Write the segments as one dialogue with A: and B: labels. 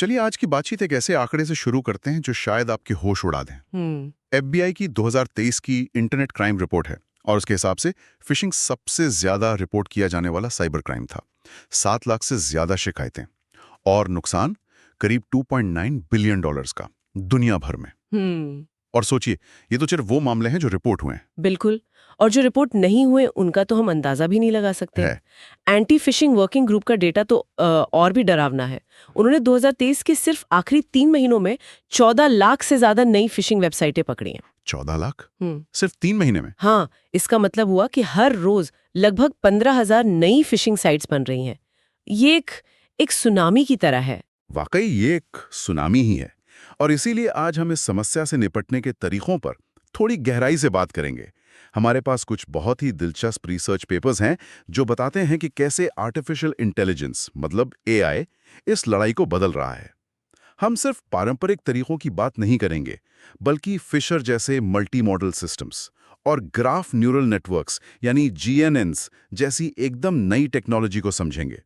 A: चलिए आज की बातचीत एक ऐसे आंकड़े से शुरू करते हैं जो शायद आपके होश उड़ा दें। FBI की 2023 की इंटरनेट क्राइम रिपोर्ट है और उसके हिसाब से फिशिंग सबसे ज्यादा रिपोर्ट किया जाने वाला साइबर क्राइम था। 7 लाख से ज्यादा शिकायतें और नुकसान करीब $2.9 बिलियन का दुनिया भर में। और सोचिए, ये तो सिर्फ वो मामले हैं जो रिपोर्ट हुए हैं।
B: बिल्कुल। और जो रिपोर्ट नहीं हुए उनका तो हम अंदाजा भी नहीं लगा सकते। एंटी फिशिंग वर्किंग ग्रुप का डेटा तो और भी डरावना है। उन्होंने 2023 के सिर्फ आखिरी 3 महीनों में 14 लाख से ज्यादा नई फिशिंग वेबसाइटें पकड़ी हैं।
A: 14 लाख सिर्फ 3 महीने में?
B: हाँ, इसका मतलब हुआ कि हर रोज लगभग 15,000 नई फिशिंग साइट्स बन रही हैं। ये एक सुनामी की तरह है।
A: वाकई ये एक सुनामी ही है। और इसीलिए आज हम इस समस्या से निपटने के तरीकों पर थोड़ी गहराई से बात करेंगे। हमारे पास कुछ बहुत ही दिलचस्प रिसर्च पेपर्स हैं जो बताते हैं कि कैसे आर्टिफिशियल इंटेलिजेंस मतलब AI इस लड़ाई को बदल रहा है। हम सिर्फ पारंपरिक तरीकों की बात नहीं करेंगे, बल्कि फिशर जैसे मल्टी मॉडल सिस्टम्स और ग्राफ न्यूरल नेटवर्क्स यानी GNNs जैसी एकदम नई टेक्नोलॉजी को समझेंगे।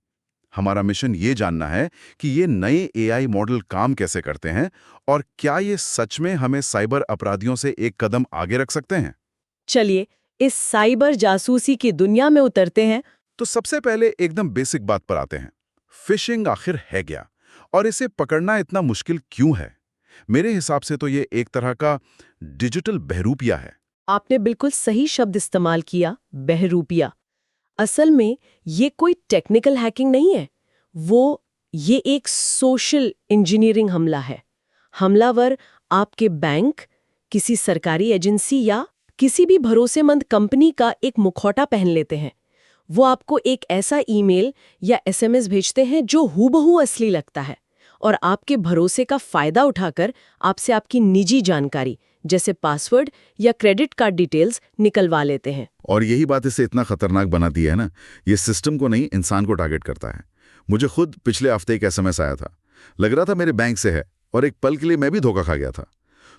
A: हमारा मिशन ये जानना है कि ये नए AI मॉडल काम कैसे करते हैं और क्या ये सच में हमें साइबर अपराधियों से एक कदम आगे रख सकते हैं।
B: चलिए इस साइबर जासूसी की दुनिया में उतरते हैं।
A: तो सबसे पहले एकदम बेसिक बात पर आते हैं। फिशिंग आखिर है क्या और इसे पकड़ना इतना मुश्किल क्यों है? मेरे हिसाब से तो ये एक तरह का डिजिटल बहरूपिया है।
B: आपने बिल्कुल सही शब्द इस्तेमाल किया, बहरूपिया। असल में ये कोई टेक्निकल हैकिंग नहीं है, ये एक सोशल इंजीनियरिंग हमला है। हमलावर आपके बैंक, किसी सरकारी एजेंसी या किसी भी भरोसेमंद कंपनी का एक मुखौटा पहन लेते हैं। वो आपको एक ऐसा ईमेल या SMS भेजते हैं जो हूबहू असली लगता है और आपके भरोसे का फायदा उठाकर आपसे आपकी निजी जानकारी जैसे पासवर्ड या क्रेडिट कार्ड डिटेल्स निकलवा लेते हैं।
A: और यही बात इसे इतना खतरनाक बना दी है ना, ये सिस्टम को नहीं इंसान को टारगेट करता है। मुझे खुद पिछले हफ्ते एक SMS आया था, लग रहा था मेरे बैंक से है और एक पल के लिए मैं भी धोखा खा गया था।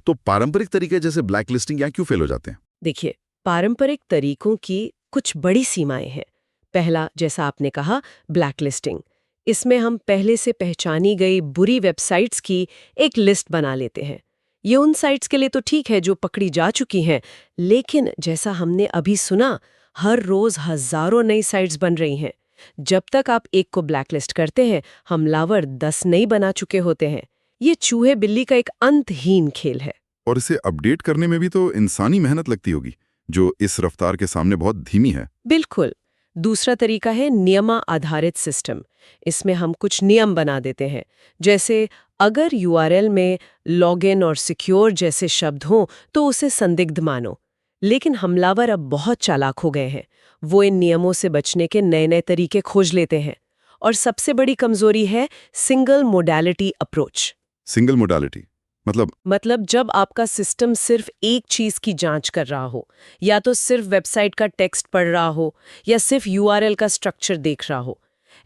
A: तो पारंपरिक तरीके जैसे ब्लैक लिस्टिंग यहाँ क्यों फेल हो जाते हैं?
B: देखिए, पारंपरिक तरीकों की कुछ बड़ी सीमाएं हैं। पहला, जैसा आपने कहा, ब्लैक लिस्टिंग। इसमें हम पहले से पहचानी गई बुरी वेबसाइट्स की एक लिस्ट बना लेते हैं। ये उन साइट्स के लिए तो ठीक है जो पकड़ी जा चुकी हैं, लेकिन जैसा हमने अभी सुना, हर रोज हजारों नई साइट्स बन रही हैं। जब तक आप एक को ब्लैकलिस्ट करते हैं, हमलावर 10 नई बना चुके होते हैं। ये चूहे बिल्ली का एक अंतहीन खेल है।
A: और इसे अपडेट करने में भी तो इंसानी मेहनत लगती होगी, जो इस रफ्तार के सामने बहुत धीमी है।
B: बिल्कुल। दूसरा तरीका है नियमा आधारित सिस्टम। इसमें हम कुछ नियम बना देते हैं, जैसे अगर URL में लॉगिन और सिक्योर जैसे शब्द हों तो उसे संदिग्ध मानो। लेकिन हमलावर अब बहुत चालाक हो गए हैं। वो इन नियमों से बचने के नए नए तरीके खोज लेते हैं। और सबसे बड़ी कमजोरी है single modality approach.
A: Single modality
B: मतलब जब आपका सिस्टम सिर्फ एक चीज की जांच कर रहा हो, या तो सिर्फ वेबसाइट का टेक्स्ट पढ़ रहा हो या सिर्फ URL का स्ट्रक्चर देख रहा हो,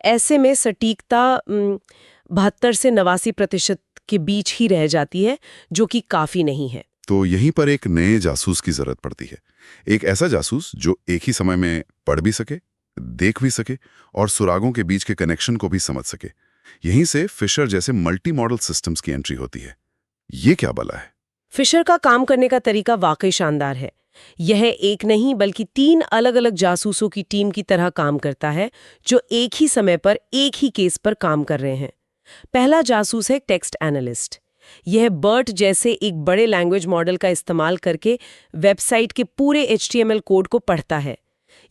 B: ऐसे में सटीकता 72 से 89% के बीच ही रह जाती है, जो कि काफी नहीं है।
A: तो यहीं पर एक नए जासूस की जरूरत पड़ती है। एक ऐसा जासूस जो एक ही समय में पढ़ भी सके, देख भी सके और सुरागों के बीच के कनेक्शन को भी समझ सके। यहीं से फिशर जैसे मल्टी मॉडल सिस्टम्स की एंट्री होती है। ये क्या भला है?
B: फिशर का काम करने का तरीका वाकई शानदार है। यह एक नहीं बल्कि 3 अलग-अलग जासूसों की टीम की तरह काम करता है, जो एक ही समय पर एक ही केस पर काम कर रहे हैं। पहला जासूस है टेक्स्ट एनालिस्ट। यह BERT जैसे एक बड़े लैंग्वेज मॉडल का इस्तेमाल करके वेबसाइट के पूरे HTML कोड को पढ़ता है।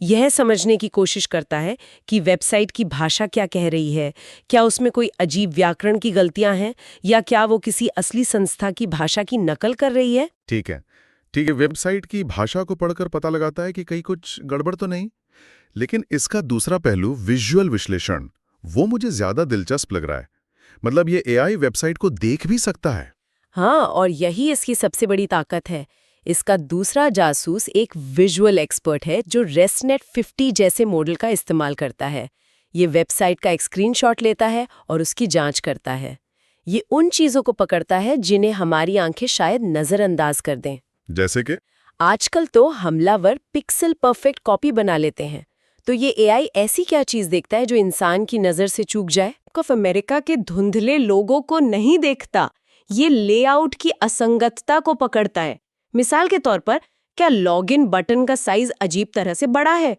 B: यह समझने की कोशिश करता है कि वेबसाइट की भाषा क्या कह रही है, क्या उसमें कोई अजीब व्याकरण की गलतियां हैं या क्या वो किसी असली संस्था की भाषा की नकल कर रही है।
A: ठीक है, वेबसाइट की भाषा को पढ़कर पता लगाता है कि कहीं कुछ गड़बड़ तो नहीं। लेकिन इसका दूसरा पहलू विजुअल विश्लेषण, वो मुझे ज्यादा दिलचस्प लग रहा है। मतलब ये AI वेबसाइट को देख भी सकता है।
B: हाँ, और यही इसकी सबसे बड़ी ताकत है। इसका दूसरा जासूस एक विजुअल एक्सपर्ट है जो ResNet 50 जैसे मॉडल का इस्तेमाल करता है। ये वेबसाइट का एक स्क्रीनशॉट लेता है और उसकी जांच करता है। ये उन चीजों को पकड़ता है जिन्हें हमारी आंखें शायद नजरअंदाज कर दें।
A: जैसे कि
B: आजकल तो हमलावर पिक्सल परफेक्ट कॉपी बना लेते हैं। तो ये AI ऐसी क्या चीज देखता है जो इंसान की नजर से चूक जाए? बैंक ऑफ अमेरिका के धुंधले लोगों को नहीं देखता, ये लेआउट की असंगतता को पकड़ता है। मिसाल के तौर पर, क्या लॉगिन बटन का साइज अजीब तरह से बड़ा है?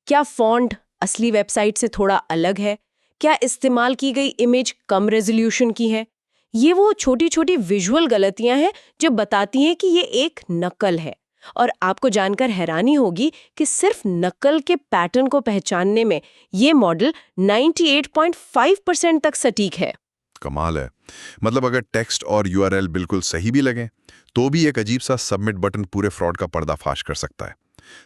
B: क्या फॉन्ट असली वेबसाइट से थोड़ा अलग है? क्या इस्तेमाल की गई इमेज कम रेजोल्यूशन की है? ये वो छोटी-छोटी विजुअल गलतियां हैं जो बताती हैं कि ये एक नकल है। और आपको जानकर हैरानी होगी कि सिर्फ नकल के पैटर्न को पहचानने में ये मॉडल 98.5% तक सटीक है।
C: कमाल है। मतलब अगर टेक्स्ट और यूआरएल बिल्कुल सही भी लगे तो भी एक अजीब सा सबमिट बटन पूरे फ्रॉड का पर्दाफाश कर सकता है।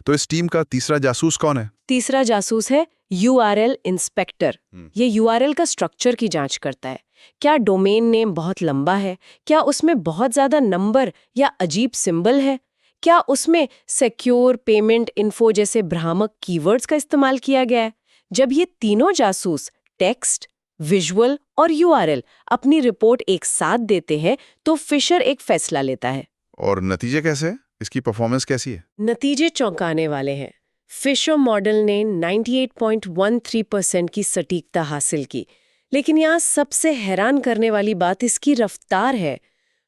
C: तो इस टीम का तीसरा जासूस कौन है?
B: तीसरा जासूस है यूआरएल इंस्पेक्टर। ये यूआरएल का स्ट्रक्चर की जांच करता है। क्या डोमेन नेम बहुत लंबा है? क्या उसमें बहुत ज्यादा नंबर या अजीब सिंबल है? क्या उसमें सिक्योर पेमेंट इन्फो जैसे भ्रामक कीवर्ड्स का इस्तेमाल किया गया है? जब ये तीनों जासूस टेक्स्ट, विजुअल और यूआरएल अपनी रिपोर्ट एक साथ देते हैं तो फिशर एक फैसला लेता है।
C: और नतीजे कैसे हैं? इसकी परफॉर्मेंस कैसी है?
B: नतीजे चौंकाने वाले हैं। फिशर मॉडल ने 98.13% की सटीकता हासिल की, लेकिन यहाँ सबसे हैरान करने वाली बात इसकी रफ्तार है।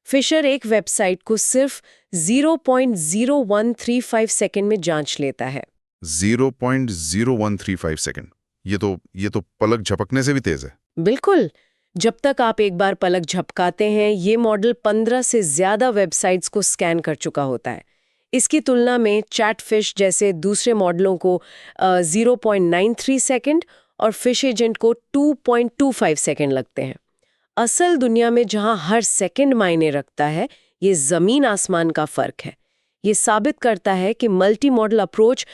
B: फिशर एक वेबसाइट को सिर्फ 0.0135 सेकंड में जांच लेता है।
C: 0.0135 सेकंड। ये तो पलक झपकने से भी तेज है।
B: बिल्कुल। जब तक आप एक बार पलक झपकाते हैं, ये मॉडल 15 से ज्यादा वेबसाइट्स को स्कैन कर चुका होता है। इसकी तुलना में चैटफिश जैसे दूसरे मॉडलों को 0.93 सेकंड और फिश एजेंट को 2.25 सेकंड लगते हैं। असल दुनिया में जहां हर सेकंड मायने रखता है, ये जमीन आसमान का फर्क है। ये साबित करता है कि मल्टी मॉडल अप्रोच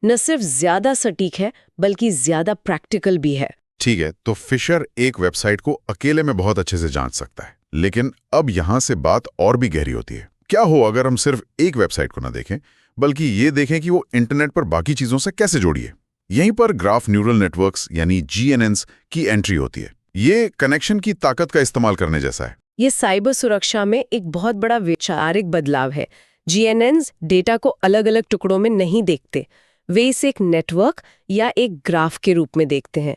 B: न सिर्फ ज्यादा सटीक है बल्कि ज्यादा प्रैक्टिकल भी है।
C: ठीक है, तो फिशर एक वेबसाइट को अकेले में बहुत अच्छे से जांच सकता है, लेकिन अब यहां से बात और भी गहरी होती है। क्या हो अगर हम सिर्फ एक वेबसाइट को ना देखें बल्कि ये देखें कि वो इंटरनेट पर बाकी चीजों से कैसे जुड़ी है? यहीं पर ग्राफ न्यूरल नेटवर्क्स यानी GNNs की एंट्री होती है। ये कनेक्शन की ताकत का इस्तेमाल करने जैसा है।
B: ये साइबर सुरक्षा में एक बहुत बड़ा वैचारिक बदलाव है। GNNs डेटा को अलग अलग टुकड़ों में नहीं देखते, वे इसे एक नेटवर्क या एक ग्राफ के रूप में देखते हैं।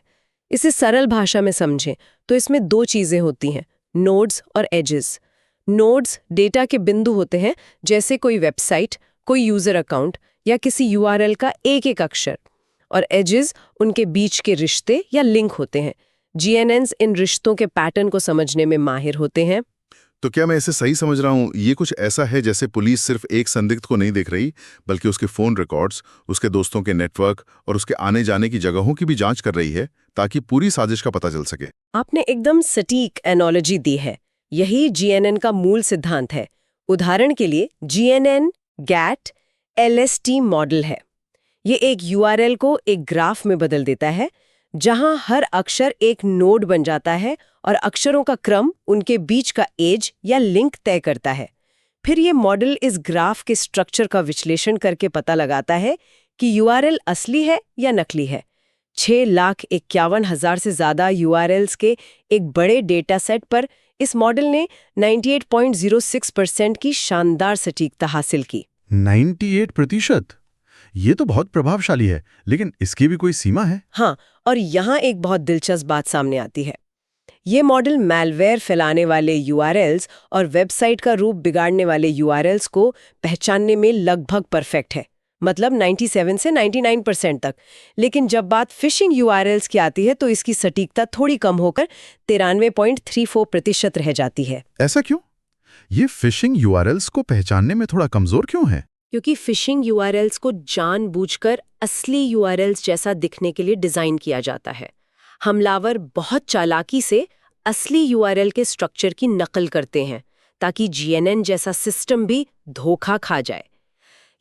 B: इसे सरल भाषा में समझें तो इसमें दो चीजें होती हैं, नोड्स और एजेस। नोड्स डेटा के बिंदु होते हैं, जैसे कोई वेबसाइट, कोई यूजर अकाउंट या किसी URL का एक एक अक्षर, और एजेस उनके बीच के रिश्ते या लिंक होते हैं। GNNs इन रिश्तों के पैटर्न को समझने में माहिर होते हैं।
C: तो क्या मैं इसे सही समझ रहा हूं? ये कुछ ऐसा है जैसे पुलिस सिर्फ एक संदिग्ध को नहीं देख रही बल्कि उसके फोन रिकॉर्ड्स, उसके दोस्तों के नेटवर्क और उसके आने जाने की जगहों की भी जांच कर रही है ताकि पूरी साजिश का पता चल सके।
B: आपने एकदम सटीक एनोलॉजी दी है। यही GNN का मूल सिद्धांत है। उदाहरण के लिए GNN GATT LST मॉडल है। ये एक URL को एक ग्राफ में बदल देता है, जहां हर अक्षर एक नोड बन जाता है और अक्षरों का क्रम उनके बीच का एज या लिंक तय करता है। फिर ये मॉडल इस ग्राफ के स्ट्रक्चर का विश्लेषण करके पता लगाता है कि URL असली है या नकली है। 6,51,000 से ज्यादा URLs के एक बड़े डेटा सेट पर इस मॉडल ने 98.06% की शानदार सटीकता हासिल की।
D: 98%? ये तो बहुत प्रभावशाली है, लेकिन इसकी भी कोई सीमा है?
B: हाँ, और यहाँ एक बहुत दिलचस्प बात सामने आती है। ये मॉडल मैलवेयर फैलाने वाले URLs और वेबसाइट का रूप बिगाड़ने वाले URLs को पहचानने में लगभग परफेक्ट है, मतलब 97 से 99% तक। लेकिन जब बात फिशिंग URLs की आती है तो इसकी सटीकता थोड़ी कम होकर 93.34% रह जाती है।
D: ऐसा क्यों? ये फिशिंग URLs को पहचानने में थोड़ा कमजोर क्यों है?
B: क्योंकि फिशिंग URLs को जानबूझकर असली URLs जैसा दिखने के लिए डिजाइन किया जाता है। हमलावर बहुत चालाकी से असली URL के स्ट्रक्चर की नकल करते हैं ताकि GNN जैसा सिस्टम भी धोखा खा जाए।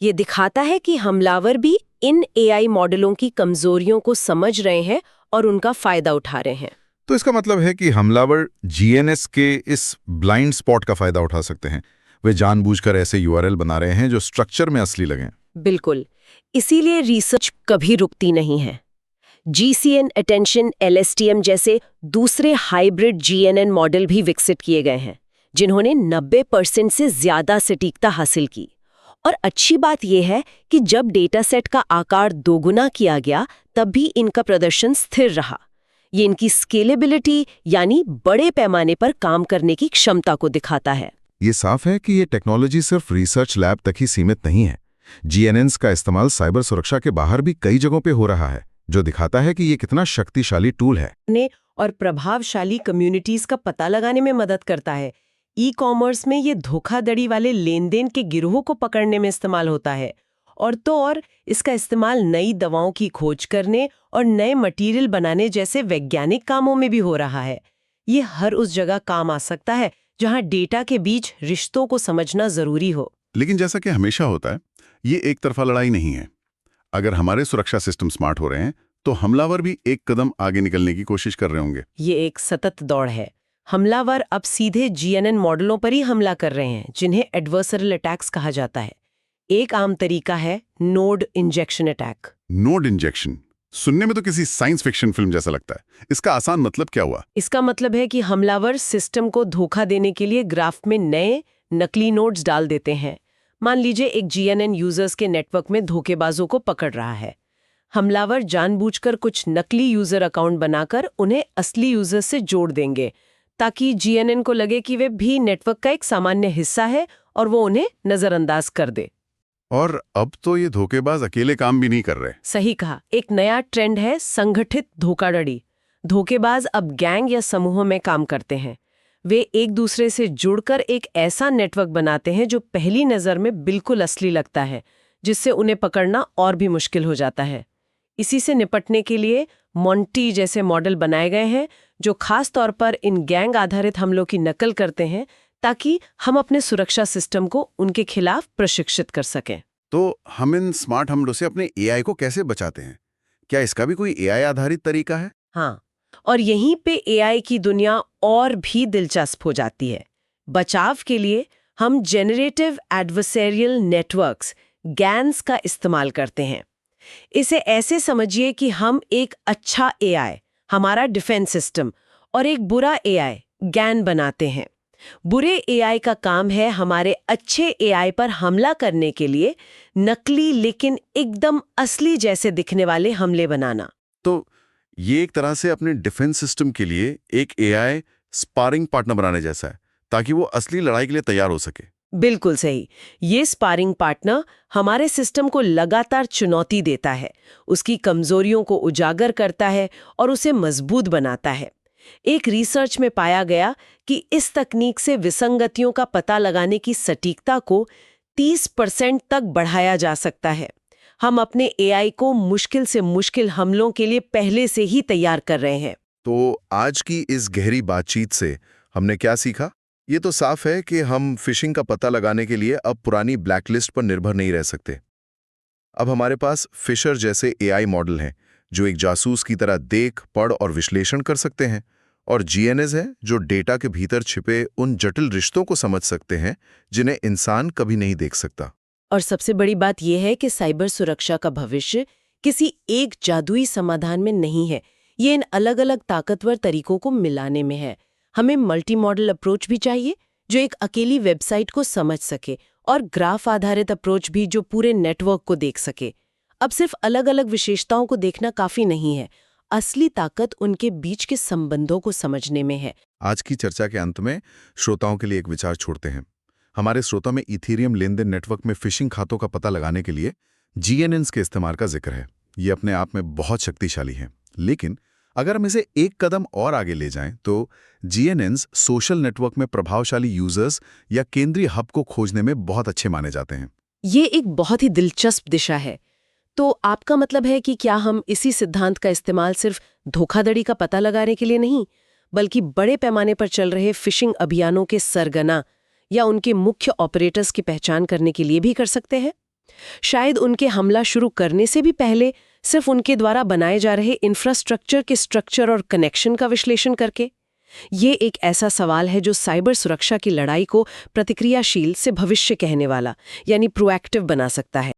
B: ये दिखाता है कि हमलावर भी इन AI मॉडलों की कमजोरियों को समझ रहे हैं और उनका फायदा उठा रहे हैं।
C: तो इसका मतलब है कि हमलावर GNS के इस ब्लाइंड स्पॉट का फायदा उठा सकते हैं। वे जानबूझकर ऐसे URL बना रहे हैं जो स्ट्रक्चर में असली लगें।
B: बिल्कुल, इसीलिए रिसर्च कभी रुकती नहीं है। GCN अटेंशन LSTM जैसे दूसरे हाइब्रिड GNN मॉडल भी विकसित किए गए हैं, जिन्होंने 90% से ज्यादा सटीकता हासिल की। और अच्छी बात यह है कि जब डेटा सेट का आकार दोगुना किया गया, तब भी इनका प्रदर्शन स्थिर रहा। ये इनकी स्केलेबिलिटी यानी बड़े पैमाने पर काम करने की क्षमता को दिखाता है।
C: ये साफ है कि ये टेक्नोलॉजी सिर्फ रिसर्च लैब तक ही सीमित नहीं है। जीएनएन्स का इस्तेमाल साइबर सुरक्षा के बाहर भी कई जगहों पे हो रहा है, जो दिखाता है कि ये कितना शक्तिशाली टूल है
B: और प्रभावशाली कम्युनिटीज का पता लगाने में मदद करता है। ई कॉमर्स में ये धोखाधड़ी वाले लेन देन के गिरोह को पकड़ने में इस्तेमाल होता है, और इसका इस्तेमाल नई दवाओं की खोज करने और नए मटेरियल बनाने जैसे वैज्ञानिक कामों में भी हो रहा है। ये हर उस जगह काम आ सकता है जहां डेटा के बीच रिश्तों को समझना जरूरी हो।
A: लेकिन जैसा कि हमेशा होता है, ये एक तरफा लड़ाई नहीं है। अगर हमारे सुरक्षा सिस्टम स्मार्ट हो रहे हैं तो हमलावर भी एक कदम आगे निकलने की कोशिश कर रहे होंगे।
B: ये एक सतत दौड़ है। हमलावर अब सीधे जीएनएन मॉडलों पर ही हमला कर रहे हैं, जिन्हें एडवर्सरियल अटैक्स कहा जाता है। एक आम तरीका है node injection attack.
A: Node injection सुनने में तो किसी साइंस फिक्शन फिल्म जैसा लगता है। इसका आसान मतलब क्या हुआ?
B: इसका मतलब है कि हमलावर सिस्टम को धोखा देने के लिए ग्राफ में नए नकली नोड्स डाल देते हैं। मान लीजिए एक जीएनएन यूजर्स के नेटवर्क में धोखेबाजों को पकड़ रहा है। हमलावर जानबूझकर कुछ नकली यूजर अकाउंट बनाकर उन्हें असली यूजर से जोड़ देंगे, ताकि जीएनएन को लगे कि वे भी नेटवर्क का एक सामान्य हिस्सा है और वो उन्हें नजरअंदाज कर दे।
A: और अब तो ये धोखेबाज अकेले काम भी नहीं कर रहे।
B: सही कहा। एक नया ट्रेंड है संगठित धोखाधड़ी। धोखेबाज अब गैंग या समूहों में काम करते हैं। वे एक दूसरे से जुड़कर एक ऐसा नेटवर्क बनाते हैं जो पहली नज़र में बिल्कुल असली लगता है, जिससे उन्हें पकड़ना और भी मुश्किल हो जाता है। इसी से निपटने के लिए मोंटी जैसे मॉडल बनाए गए हैं, जो खास तौर पर इन गैंग आधारित हमलों की नकल करते हैं, ताकि हम अपने सुरक्षा सिस्टम को उनके खिलाफ प्रशिक्षित कर सकें।
A: तो हम इन स्मार्ट हमलों से अपने एआई को कैसे बचाते हैं? क्या इसका भी कोई एआई आधारित तरीका है?
B: हाँ, और यहीं पे एआई की दुनिया और भी दिलचस्प हो जाती है। बचाव के लिए हम जेनरेटिव एडवर्सरियल नेटवर्क्स गैन्स का इस्तेमाल करते हैं। इसे ऐसे समझिए कि हम एक अच्छा एआई, हमारा डिफेंस सिस्टम, और एक बुरा एआई, गैन बनाते हैं। बुरे एआई का काम है हमारे अच्छे एआई पर हमला करने के लिए नकली लेकिन एकदम असली जैसे दिखने वाले हमले बनाना।
A: तो ये एक तरह से अपने डिफेंस सिस्टम के लिए एक एआई स्पारिंग पार्टनर बनाने जैसा है, ताकि वो असली लड़ाई के लिए तैयार हो सके।
B: बिल्कुल सही। ये स्पारिंग पार्टनर हमारे सिस्टम को लगातार चुनौती देता है, उसकी कमजोरियों को उजागर करता है और उसे मजबूत बनाता है। एक रिसर्च में पाया गया कि इस तकनीक से विसंगतियों का पता लगाने की सटीकता को 30% तक बढ़ाया जा सकता है। हम अपने एआई को मुश्किल से मुश्किल हमलों के लिए पहले से ही तैयार कर रहे हैं।
C: तो आज की इस गहरी बातचीत से हमने क्या सीखा? ये तो साफ है कि हम फिशिंग का पता लगाने के लिए अब पुरानी ब्लैकलिस्ट पर निर्भर नहीं रह सकते। अब हमारे पास फिशर जैसे एआई मॉडल हैं जो एक जासूस की तरह देख, पढ़ और विश्लेषण कर सकते हैं, और जीएनएस है जो डेटा के भीतर छिपे उन जटिल रिश्तों को समझ सकते हैं जिन्हें इंसान कभी नहीं देख सकता।
B: और सबसे बड़ी बात यह है कि साइबर सुरक्षा का भविष्य किसी एक जादुई समाधान में नहीं है। ये इन अलग अलग ताकतवर तरीकों को मिलाने में है। हमें मल्टी मॉडल अप्रोच भी चाहिए जो एक अकेली वेबसाइट को समझ सके, और ग्राफ आधारित अप्रोच भी जो पूरे नेटवर्क को देख सके। अब सिर्फ अलग अलग विशेषताओं को देखना काफी नहीं है, असली ताकत उनके बीच के संबंधों को समझने में है।
C: आज की चर्चा के अंत में श्रोताओं के लिए एक विचार छोड़ते हैं। हमारे श्रोता में इथेरियम लेनदेन नेटवर्क में फिशिंग खातों का पता लगाने के लिए जीएनएन्स के इस्तेमाल का जिक्र है। ये अपने आप में बहुत शक्तिशाली है, लेकिन अगर हम इसे एक कदम और आगे ले जाएं तो जीएनएन्स सोशल नेटवर्क में प्रभावशाली यूजर्स या केंद्रीय हब को खोजने में बहुत अच्छे माने जाते हैं।
B: ये एक बहुत ही दिलचस्प दिशा है। तो आपका मतलब है कि क्या हम इसी सिद्धांत का इस्तेमाल सिर्फ धोखाधड़ी का पता लगाने के लिए नहीं, बल्कि बड़े पैमाने पर चल रहे फिशिंग अभियानों के सरगना या उनके मुख्य ऑपरेटर्स की पहचान करने के लिए भी कर सकते हैं? शायद उनके हमला शुरू करने से भी पहले सिर्फ उनके द्वारा बनाए जा रहे इंफ्रास्ट्रक्चर के स्ट्रक्चर और कनेक्शन का विश्लेषण करके। ये एक ऐसा सवाल है जो साइबर सुरक्षा की लड़ाई को प्रतिक्रियाशील से भविष्य कहने वाला यानी प्रोएक्टिव बना सकता है।